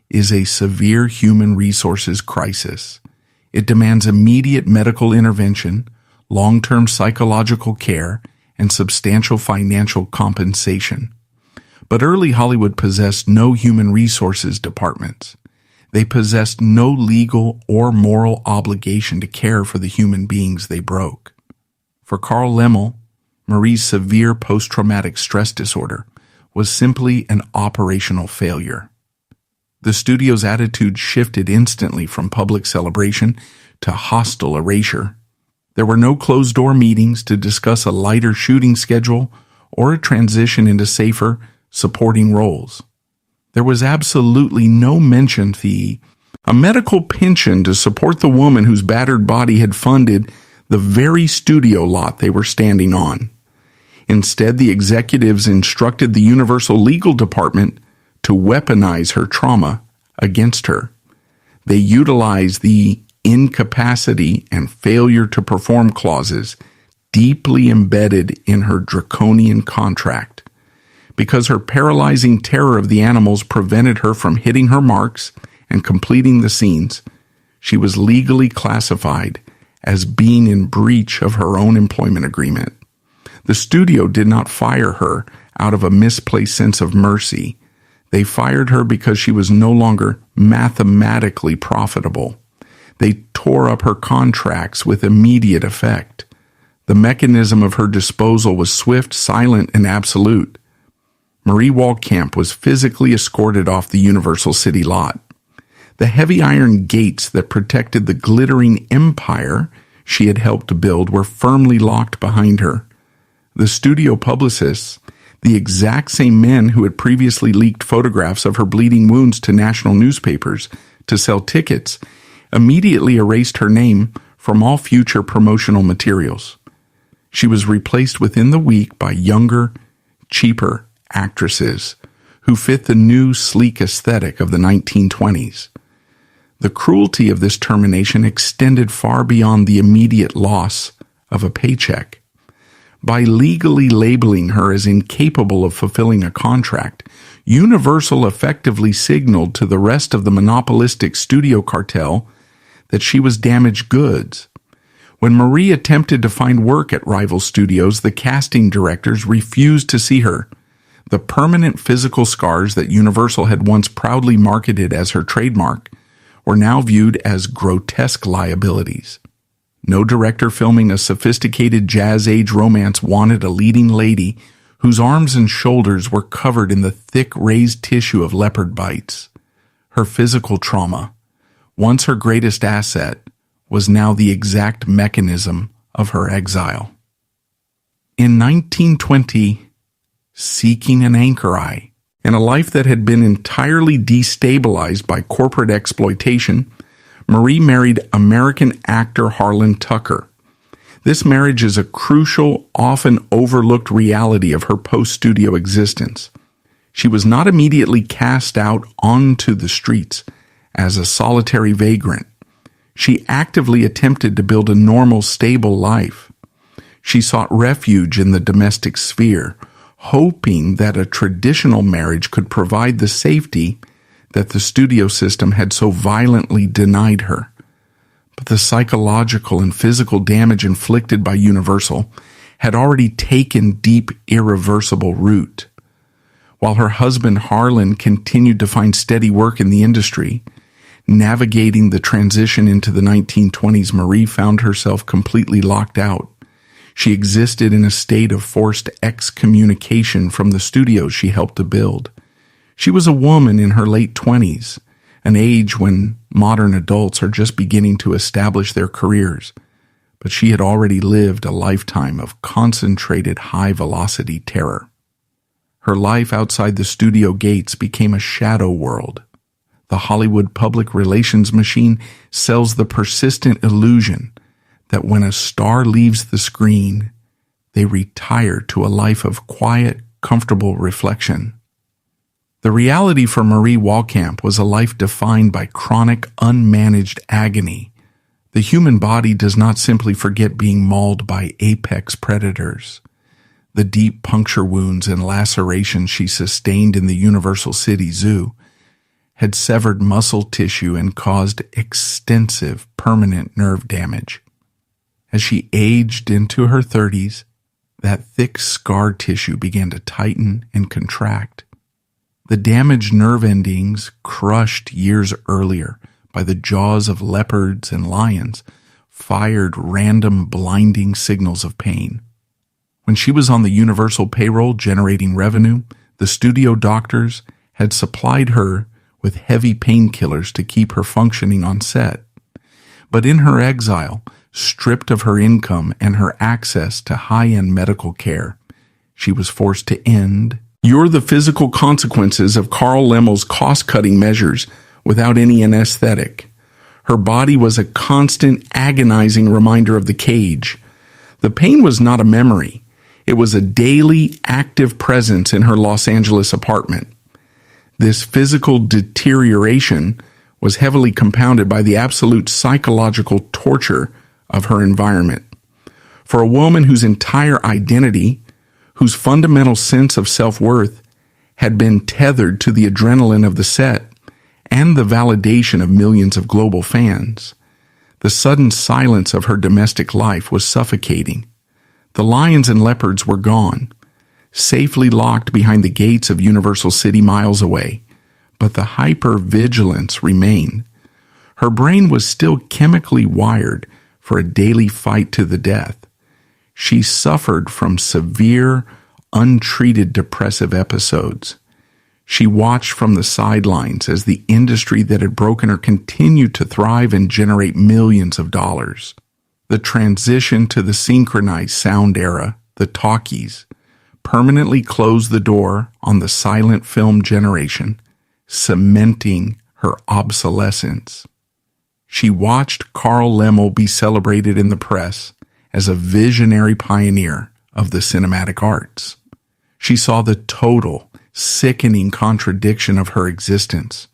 is a severe human resources crisis. It demands immediate medical intervention, long-term psychological care, and substantial financial compensation. But early Hollywood possessed no human resources departments. They possessed no legal or moral obligation to care for the human beings they broke. For Carl Lemmel, Marie's severe post-traumatic stress disorder was simply an operational failure. The studio's attitude shifted instantly from public celebration to hostile erasure. There were no closed-door meetings to discuss a lighter shooting schedule or a transition into safer, supporting roles. There was absolutely no mention fee, a medical pension to support the woman whose battered body had funded the very studio lot they were standing on. Instead, the executives instructed the Universal Legal Department to weaponize her trauma against her. They utilized the incapacity and failure to perform clauses deeply embedded in her draconian contract. Because her paralyzing terror of the animals prevented her from hitting her marks and completing the scenes, she was legally classified as being in breach of her own employment agreement. The studio did not fire her out of a misplaced sense of mercy. They fired her because she was no longer mathematically profitable. They tore up her contracts with immediate effect. The mechanism of her disposal was swift, silent, and absolute. Marie Walcamp was physically escorted off the Universal City lot. The heavy iron gates that protected the glittering empire she had helped to build were firmly locked behind her. The studio publicists, the exact same men who had previously leaked photographs of her bleeding wounds to national newspapers to sell tickets, immediately erased her name from all future promotional materials. She was replaced within the week by younger, cheaper actresses who fit the new sleek aesthetic of the 1920s. The cruelty of this termination extended far beyond the immediate loss of a paycheck. By legally labeling her as incapable of fulfilling a contract, Universal effectively signaled to the rest of the monopolistic studio cartel that she was damaged goods. When Marie attempted to find work at rival studios, the casting directors refused to see her. The permanent physical scars that Universal had once proudly marketed as her trademark were now viewed as grotesque liabilities. No director filming a sophisticated jazz-age romance wanted a leading lady whose arms and shoulders were covered in the thick raised tissue of leopard bites. Her physical trauma, once her greatest asset, was now the exact mechanism of her exile. In 1920, seeking an anchor eye, in a life that had been entirely destabilized by corporate exploitation, Marie married American actor Harlan Tucker. This marriage is a crucial, often overlooked reality of her post-studio existence. She was not immediately cast out onto the streets as a solitary vagrant. She actively attempted to build a normal, stable life. She sought refuge in the domestic sphere, hoping that a traditional marriage could provide the safety that the studio system had so violently denied her. But the psychological and physical damage inflicted by Universal had already taken deep, irreversible root. While her husband Harlan continued to find steady work in the industry, navigating the transition into the 1920s, Marie found herself completely locked out. She existed in a state of forced excommunication from the studios she helped to build. She was a woman in her late 20s, an age when modern adults are just beginning to establish their careers, but she had already lived a lifetime of concentrated high-velocity terror. Her life outside the studio gates became a shadow world. The Hollywood public relations machine sells the persistent illusion that when a star leaves the screen, they retire to a life of quiet, comfortable reflection. The reality for Marie Walcamp was a life defined by chronic, unmanaged agony. The human body does not simply forget being mauled by apex predators. The deep puncture wounds and lacerations she sustained in the Universal City Zoo had severed muscle tissue and caused extensive, permanent nerve damage. As she aged into her 30s, that thick scar tissue began to tighten and contract. The damaged nerve endings, crushed years earlier by the jaws of leopards and lions, fired random blinding signals of pain. When she was on the Universal payroll generating revenue, the studio doctors had supplied her with heavy painkillers to keep her functioning on set. But in her exile, stripped of her income and her access to high-end medical care, she was forced to end. You're the physical consequences of Carl Lemmel's cost-cutting measures without any anesthetic. Her body was a constant, agonizing reminder of the cage. The pain was not a memory. It was a daily, active presence in her Los Angeles apartment. This physical deterioration was heavily compounded by the absolute psychological torture of her environment. For a woman whose entire identity, whose fundamental sense of self-worth had been tethered to the adrenaline of the set and the validation of millions of global fans, the sudden silence of her domestic life was suffocating. The lions and leopards were gone, safely locked behind the gates of Universal City miles away, but the hyper-vigilance remained. Her brain was still chemically wired for a daily fight to the death. She suffered from severe, untreated depressive episodes. She watched from the sidelines as the industry that had broken her continued to thrive and generate millions of dollars. The transition to the synchronized sound era, the talkies, permanently closed the door on the silent film generation, cementing her obsolescence. She watched Carl Laemmle be celebrated in the press as a visionary pioneer of the cinematic arts. She saw the total, sickening contradiction of her existence.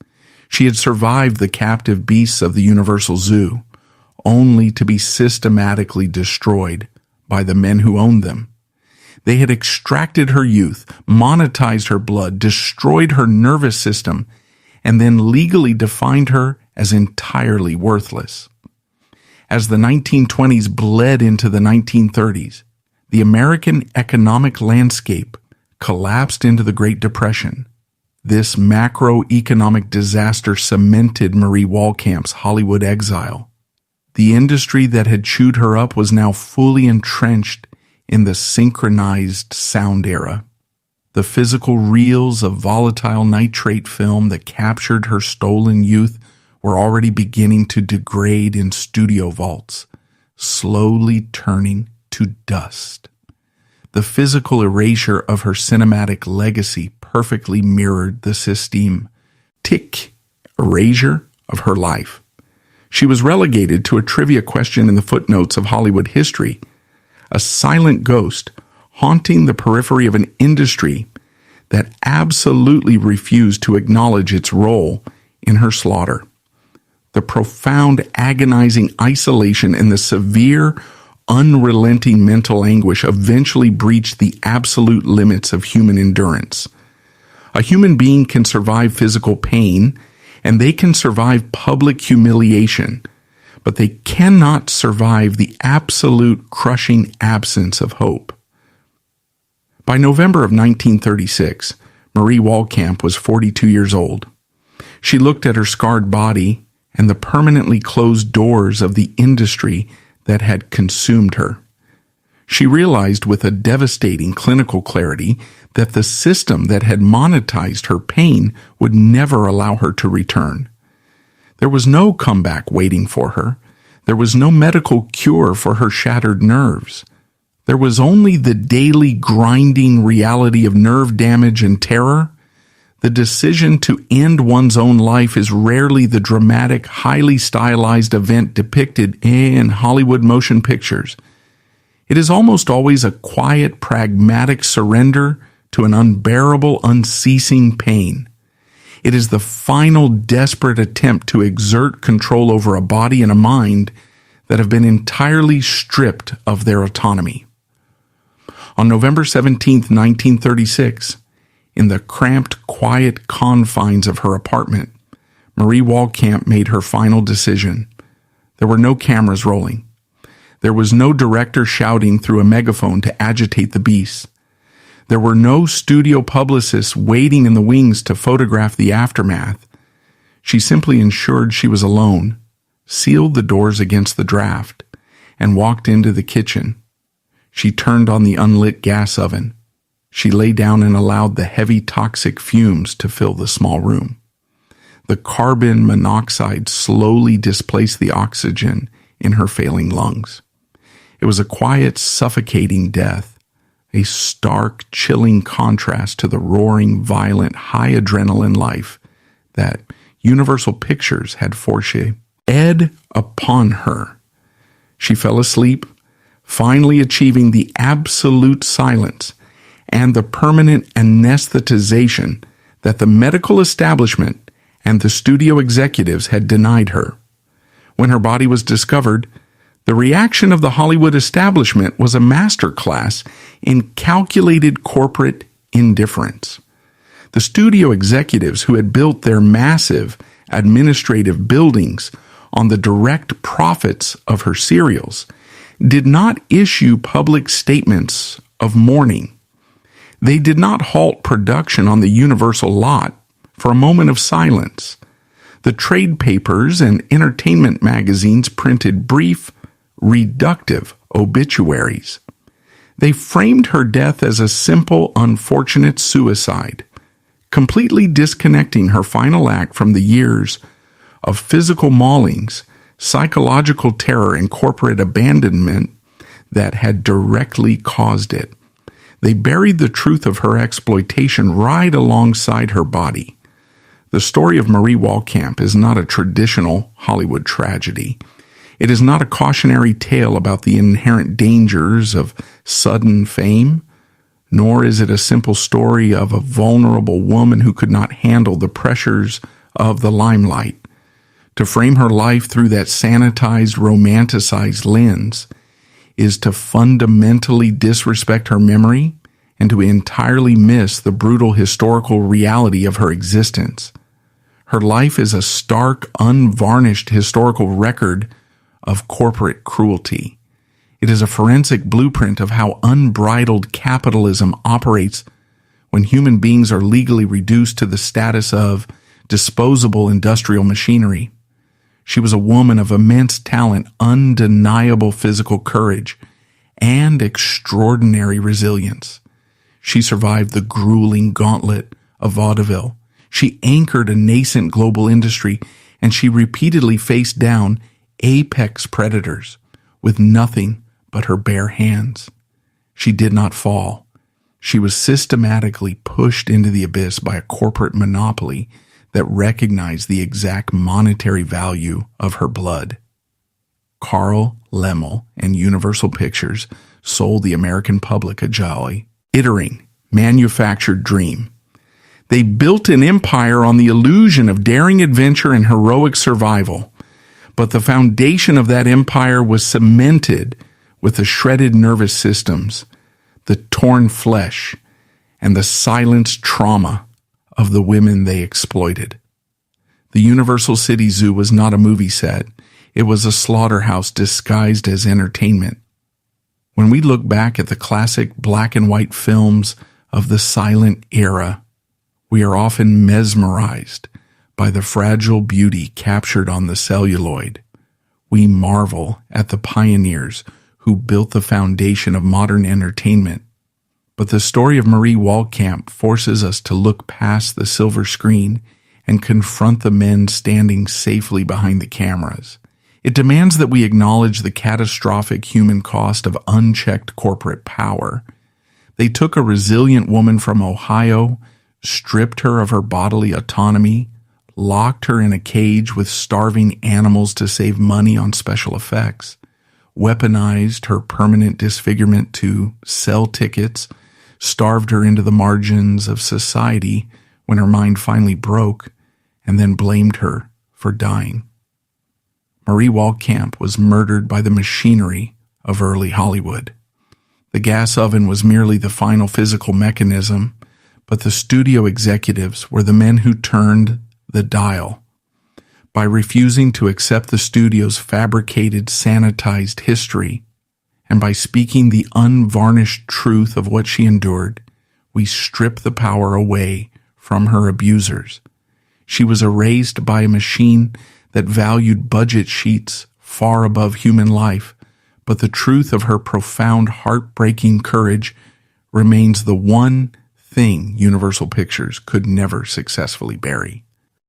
She had survived the captive beasts of the Universal Zoo, only to be systematically destroyed by the men who owned them. They had extracted her youth, monetized her blood, destroyed her nervous system, and then legally defined her as entirely worthless. As the 1920s bled into the 1930s, the American economic landscape collapsed into the Great Depression. This macroeconomic disaster cemented Marie Walcamp's Hollywood exile. The industry that had chewed her up was now fully entrenched in the synchronized sound era. The physical reels of volatile nitrate film that captured her stolen youth were already beginning to degrade in studio vaults, slowly turning to dust. The physical erasure of her cinematic legacy perfectly mirrored the systemic erasure of her life. She was relegated to a trivia question in the footnotes of Hollywood history, a silent ghost haunting the periphery of an industry that absolutely refused to acknowledge its role in her slaughter. The profound, agonizing isolation and the severe, unrelenting mental anguish eventually breached the absolute limits of human endurance. A human being can survive physical pain, and they can survive public humiliation, but they cannot survive the absolute crushing absence of hope. By November of 1936, Marie Walcamp was 42 years old. She looked at her scarred body and the permanently closed doors of the industry that had consumed her. She realized with a devastating clinical clarity that the system that had monetized her pain would never allow her to return. There was no comeback waiting for her. There was no medical cure for her shattered nerves. There was only the daily grinding reality of nerve damage and terror. The decision to end one's own life is rarely the dramatic, highly stylized event depicted in Hollywood motion pictures. It is almost always a quiet, pragmatic surrender to an unbearable, unceasing pain. It is the final desperate attempt to exert control over a body and a mind that have been entirely stripped of their autonomy. On November 17, 1936, in the cramped, quiet confines of her apartment, Marie Walcamp made her final decision. There were no cameras rolling. There was no director shouting through a megaphone to agitate the beasts. There were no studio publicists waiting in the wings to photograph the aftermath. She simply ensured she was alone, sealed the doors against the draft, and walked into the kitchen. She turned on the unlit gas oven. She lay down and allowed the heavy toxic fumes to fill the small room. The carbon monoxide slowly displaced the oxygen in her failing lungs. It was a quiet, suffocating death, a stark, chilling contrast to the roaring, violent, high adrenaline life that Universal Pictures had foreshadowed upon her. She fell asleep, finally achieving the absolute silence and the permanent anesthetization that the medical establishment and the studio executives had denied her. When her body was discovered, the reaction of the Hollywood establishment was a masterclass in calculated corporate indifference. The studio executives who had built their massive administrative buildings on the direct profits of her serials did not issue public statements of mourning. They did not halt production on the Universal lot for a moment of silence. The trade papers and entertainment magazines printed brief, reductive obituaries. They framed her death as a simple, unfortunate suicide, completely disconnecting her final act from the years of physical maulings, psychological terror, and corporate abandonment that had directly caused it. They buried the truth of her exploitation right alongside her body. The story of Marie Walcamp is not a traditional Hollywood tragedy. It is not a cautionary tale about the inherent dangers of sudden fame, nor is it a simple story of a vulnerable woman who could not handle the pressures of the limelight. To frame her life through that sanitized, romanticized lens is to fundamentally disrespect her memory and to entirely miss the brutal historical reality of her existence. Her life is a stark, unvarnished historical record of corporate cruelty. It is a forensic blueprint of how unbridled capitalism operates when human beings are legally reduced to the status of disposable industrial machinery. She was a woman of immense talent, undeniable physical courage, and extraordinary resilience. She survived the grueling gauntlet of vaudeville. She anchored a nascent global industry, and she repeatedly faced down apex predators with nothing but her bare hands. She did not fall. She was systematically pushed into the abyss by a corporate monopoly that recognized the exact monetary value of her blood. Carl Laemmle and Universal Pictures sold the American public a jolly, glittering, manufactured dream. They built an empire on the illusion of daring adventure and heroic survival, but the foundation of that empire was cemented with the shredded nervous systems, the torn flesh, and the silenced trauma of the women they exploited. The Universal City Zoo was not a movie set. It was a slaughterhouse disguised as entertainment. When we look back at the classic black and white films of the silent era, we are often mesmerized by the fragile beauty captured on the celluloid. We marvel at the pioneers who built the foundation of modern entertainment. But the story of Marie Walcamp forces us to look past the silver screen and confront the men standing safely behind the cameras. It demands that we acknowledge the catastrophic human cost of unchecked corporate power. They took a resilient woman from Ohio, stripped her of her bodily autonomy, locked her in a cage with starving animals to save money on special effects, weaponized her permanent disfigurement to sell tickets, starved her into the margins of society when her mind finally broke, and then blamed her for dying. Marie Walcamp was murdered by the machinery of early Hollywood. The gas oven was merely the final physical mechanism, but the studio executives were the men who turned the dial. By refusing to accept the studio's fabricated, sanitized history, and by speaking the unvarnished truth of what she endured, we strip the power away from her abusers. She was erased by a machine that valued budget sheets far above human life, but the truth of her profound, heartbreaking courage remains the one thing Universal Pictures could never successfully bury.